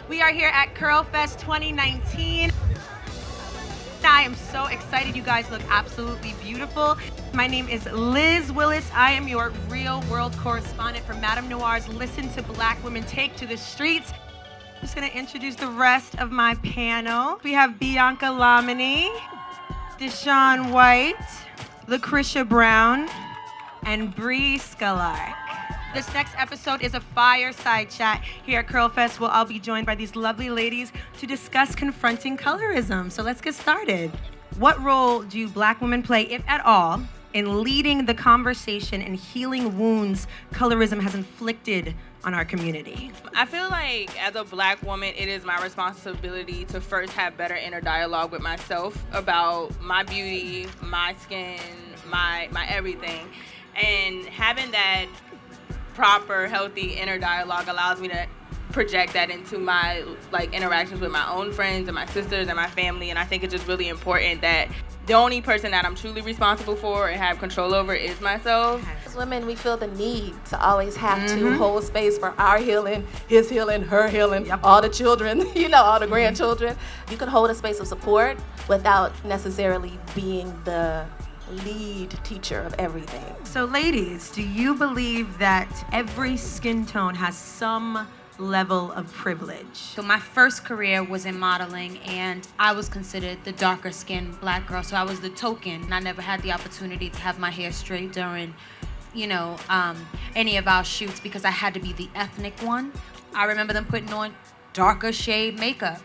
We are here at CURLFEST 2019. I am so excited. You guys look absolutely beautiful. My name is Liz Willis. I am your real world correspondent for MadameNoire's Listen to Black Women Take to the Streets. I'm just gonna introduce the rest of my panel. We have BIANCA LOMINY, DESHAWN White, LaCrisha Brown, and Bree SCULLARI. This next episode is a fireside chat here at CURLFEST, where I'll be joined by these lovely ladies to discuss confronting colorism. So let's get started. What role do Black women play, if at all, in leading the conversation and healing wounds colorism has inflicted on our community? I feel like as a Black woman, it is my responsibility to first have better inner dialogue with myself about my beauty, my skin, my everything. And having that proper, healthy inner dialogue allows me to project that into my interactions with my own friends and my sisters and my family. And I think it's just really important that the only person that I'm truly responsible for and have control over is myself. As women, we feel the need to always have to hold space for our healing, his healing, her healing, all the children, all the grandchildren. You can hold a space of support without necessarily being the lead teacher of everything. So ladies, do you believe that every skin tone has some level of privilege? So my first career was in modeling, and I was considered the darker skinned Black girl. So I was the token, and I never had the opportunity to have my hair straight during, any of our shoots because I had to be the ethnic one. I remember them putting on darker shade makeup.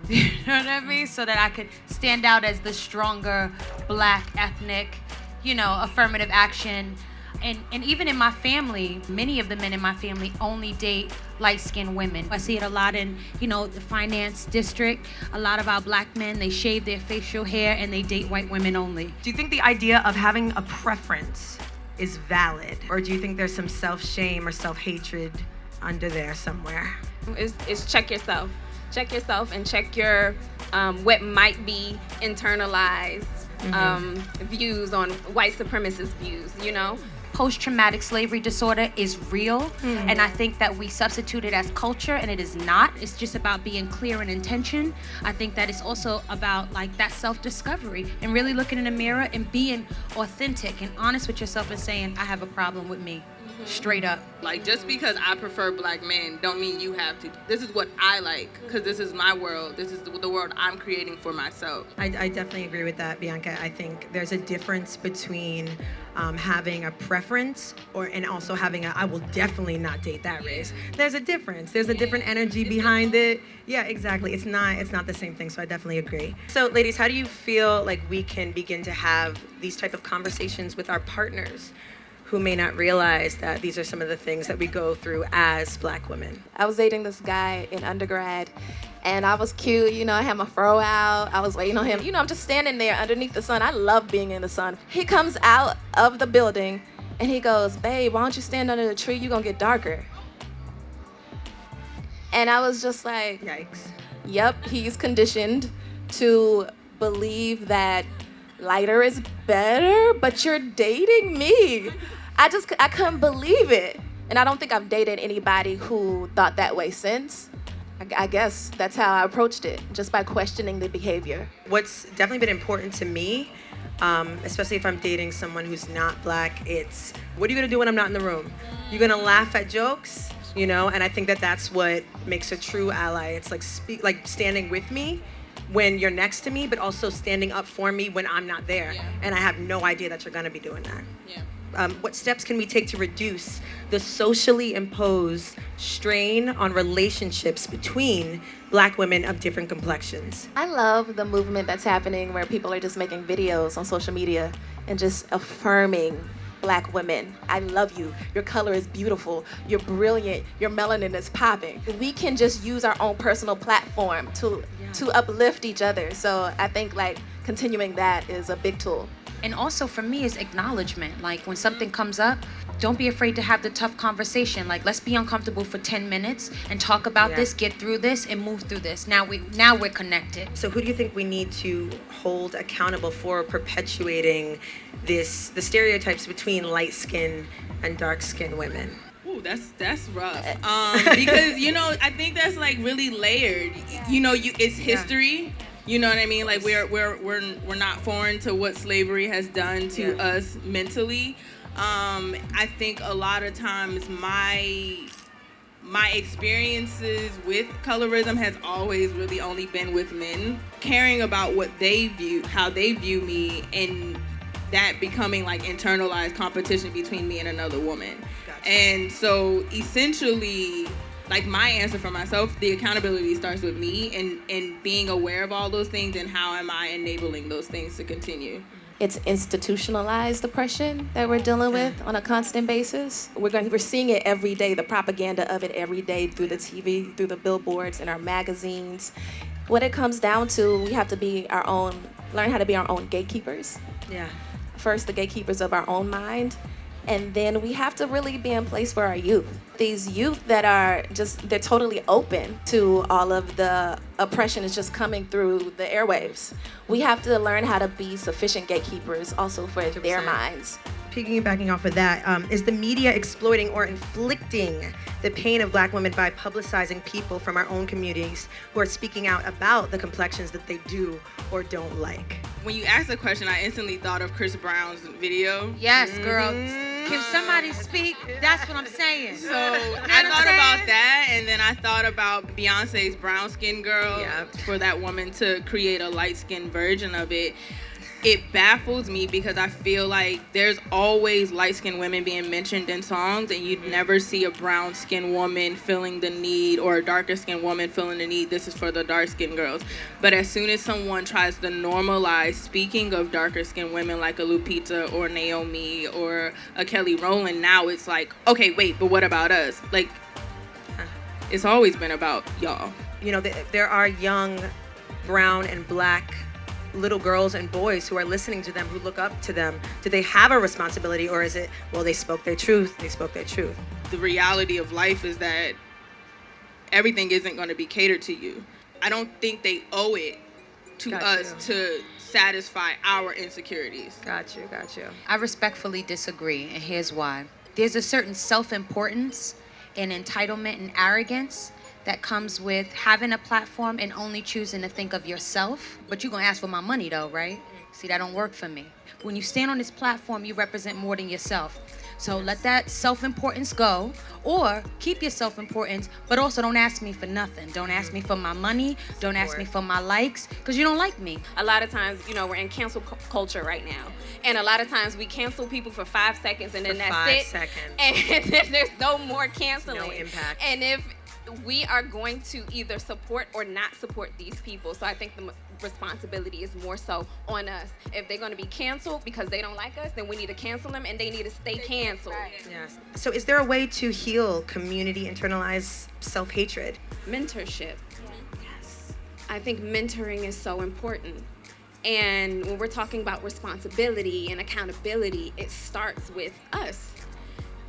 You know what I mean? So that I could stand out as the stronger Black ethnic, affirmative action. And even in my family, many of the men in my family only date light-skinned women. I see it a lot in, the finance district. A lot of our Black men, they shave their facial hair and they date white women only. Do you think the idea of having a preference is valid? Or do you think there's some self-shame or self-hatred under there somewhere? It's check yourself. Check yourself and check your what might be internalized views on white supremacist views, Post-traumatic slavery disorder is real, and I think that we substitute it as culture, and it is not. It's just about being clear in intention. I think that it's also about that self-discovery and really looking in the mirror and being authentic and honest with yourself and saying, I have a problem with me. Straight up. Just because I prefer Black men don't mean you have to. This is what I like, because this is my world. This is the world I'm creating for myself. I definitely agree with that, Bianca. I think there's a difference between having a preference and also having I will definitely not date that race. There's a difference. There's a different energy behind it. Yeah, exactly. It's not the same thing, so I definitely agree. So ladies, how do you feel like we can begin to have these type of conversations with our partners who may not realize that these are some of the things that we go through as Black women? I was dating this guy in undergrad, and I was cute, I had my fro out, I was waiting on him. I'm just standing there underneath the sun. I love being in the sun. He comes out of the building, and he goes, babe, why don't you stand under the tree? You're gonna get darker. And I was just like, yikes. Yep, he's conditioned to believe that lighter is better, but you're dating me. I couldn't believe it. And I don't think I've dated anybody who thought that way since. I guess that's how I approached it, just by questioning the behavior. What's definitely been important to me, especially if I'm dating someone who's not Black, it's, what are you gonna do when I'm not in the room? You're gonna laugh at jokes, And I think that that's what makes a true ally. It's standing with me when you're next to me, but also standing up for me when I'm not there. Yeah. And I have no idea that you're gonna be doing that. Yeah. What steps can we take to reduce the socially imposed strain on relationships between Black women of different complexions? I love the movement that's happening where people are just making videos on social media and just affirming Black women. I love you. Your color is beautiful. You're brilliant. Your melanin is popping. We can just use our own personal platform to uplift each other. So I think continuing that is a big tool. And also for me is acknowledgement. When something comes up, don't be afraid to have the tough conversation. Let's be uncomfortable for 10 minutes and talk about this, get through this, and move through this. Now we're connected. So who do you think we need to hold accountable for perpetuating the stereotypes between light-skinned and dark-skinned women? Ooh, Ooh, that's rough. Because you know, I think that's like really layered. You know, it's history. You know what I mean? Like we're not foreign to what slavery has done to us mentally. I think a lot of times my experiences with colorism has always really only been with men, caring about what they view, how they view me, and that becoming like internalized competition between me and another woman. Gotcha. And so essentially, like my answer for myself, the accountability starts with me and being aware of all those things and how am I enabling those things to continue. It's institutionalized oppression that we're dealing with on a constant basis. We're seeing it every day, the propaganda of it every day through the TV, through the billboards, and our magazines. What it comes down to, we have to be learn how to be our own gatekeepers. Yeah. First, the gatekeepers of our own mind, and then we have to really be in place for our youth. These youth that are they're totally open to all of the oppression is just coming through the airwaves. We have to learn how to be sufficient gatekeepers also for 100%. Their minds. Piggybacking off of that, is the media exploiting or inflicting the pain of Black women by publicizing people from our own communities who are speaking out about the complexions that they do or don't like? When you asked the question, I instantly thought of Chris Brown's video. Yes, girl. Can somebody speak? That's what I'm saying. So I thought about that, and then I thought about Beyonce's brown skin girl. For that woman to create a light skinned version of it. It baffles me because I feel like there's always light-skinned women being mentioned in songs, and you'd never see a brown-skinned woman feeling the need, or a darker-skinned woman feeling the need, this is for the dark-skinned girls. But as soon as someone tries to normalize speaking of darker-skinned women like a Lupita or Naomi or a Kelly Rowland, now it's like, okay, wait, but what about us? Like, it's always been about y'all. You know, there are young brown and Black little girls and boys who are listening to them, who look up to them. Do they have a responsibility, or is it, well, they spoke their truth, The reality of life is that everything isn't going to be catered to you. I don't think they owe it to us to satisfy our insecurities. Got you. I respectfully disagree, and here's why. There's a certain self-importance and entitlement and arrogance that comes with having a platform and only choosing to think of yourself. But you're gonna ask for my money though, right? See, that don't work for me. When you stand on this platform, you represent more than yourself. So let that self-importance go, or keep your self-importance, but also don't ask me for nothing. Don't ask me for my money, don't ask me for my likes, because you don't like me. A lot of times, you know, we're in cancel culture right now. And a lot of times we cancel people for 5 seconds and then that's it. 5 seconds. And then there's no more canceling. No impact. And if we are going to either support or not support these people. So I think the responsibility is more so on us. If they're going to be canceled because they don't like us, then we need to cancel them and they need to stay canceled. Yes. So is there a way to heal community internalized self-hatred? Mentorship. Yes. I think mentoring is so important. And when we're talking about responsibility and accountability, it starts with us.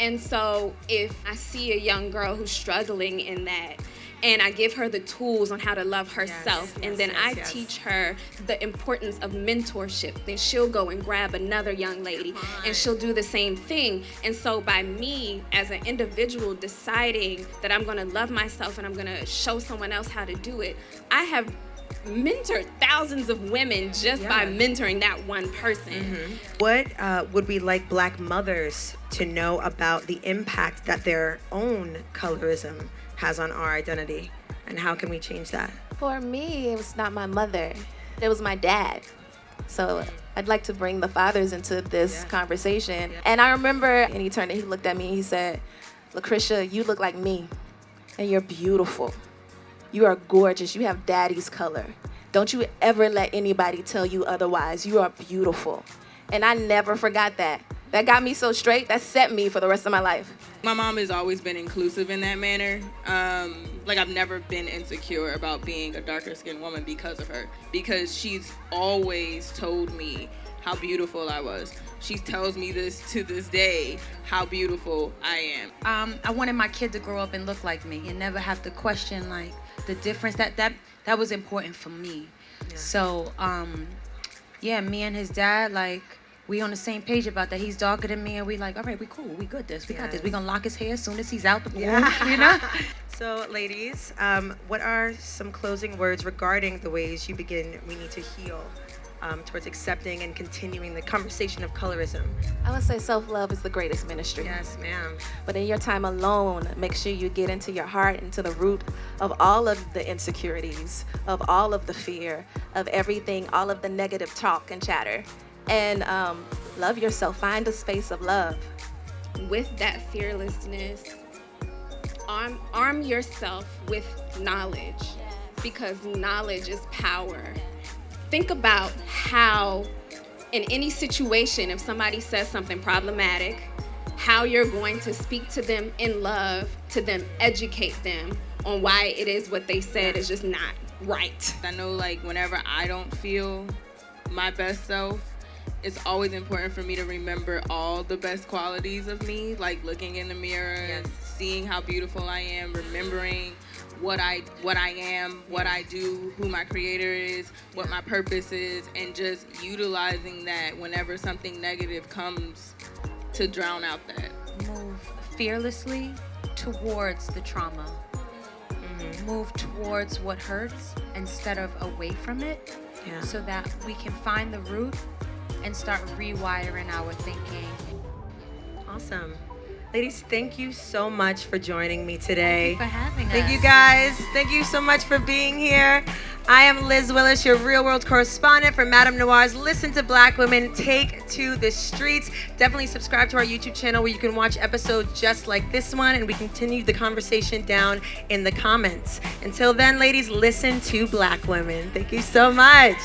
And so if I see a young girl who's struggling in that, and I give her the tools on how to love herself, and then I teach her the importance of mentorship, then she'll go and grab another young lady, and she'll do the same thing. And so by me, as an individual, deciding that I'm gonna love myself and I'm gonna show someone else how to do it, I have mentored thousands of women just by mentoring that one person. Mm-hmm. What would we like Black mothers to know about the impact that their own colorism has on our identity, and how can we change that? For me, it was not my mother. It was my dad. So I'd like to bring the fathers into this conversation. And I remember, and he looked at me and he said, "Lucretia, you look like me, and you're beautiful. You are gorgeous. You have daddy's color. Don't you ever let anybody tell you otherwise. You are beautiful." And I never forgot that. That got me so straight. That set me for the rest of my life. My mom has always been inclusive in that manner. Like, I've never been insecure about being a darker skinned woman because of her. Because she's always told me how beautiful I was. She tells me this to this day, how beautiful I am. I wanted my kid to grow up and look like me and never have to question, like, the difference. That was important for me. So, me and his dad, like, we on the same page about that. He's darker than me, and we like, all right, we cool, we good. We got this. We gonna lock his hair as soon as he's out the womb, you know. So, ladies, what are some closing words regarding the ways you begin we need to heal towards accepting and continuing the conversation of colorism? I would say self-love is the greatest ministry. Yes, ma'am. But in your time alone, make sure you get into your heart, into the root of all of the insecurities, of all of the fear, of everything, all of the negative talk and chatter. And love yourself. Find a space of love. With that fearlessness, arm yourself with knowledge, because knowledge is power. Think about how, in any situation, if somebody says something problematic, how you're going to speak to them in love, to them, educate them on why it is what they said is just not right. I know, like, whenever I don't feel my best self, it's always important for me to remember all the best qualities of me, like looking in the mirror, seeing how beautiful I am, remembering what I am, what I do, who my creator is, what my purpose is, and just utilizing that whenever something negative comes to drown out that. Move fearlessly towards the trauma. Move towards what hurts instead of away from it, so that we can find the root and start rewiring our thinking. Awesome. Ladies, thank you so much for joining me today. Thank you for having us. Thank you, guys. Thank you so much for being here. I am Lis Willis, your real world correspondent for MadameNoire's Listen to Black Women Take to the Streets. Definitely subscribe to our YouTube channel where you can watch episodes just like this one, and we continue the conversation down in the comments. Until then, ladies, listen to Black women. Thank you so much.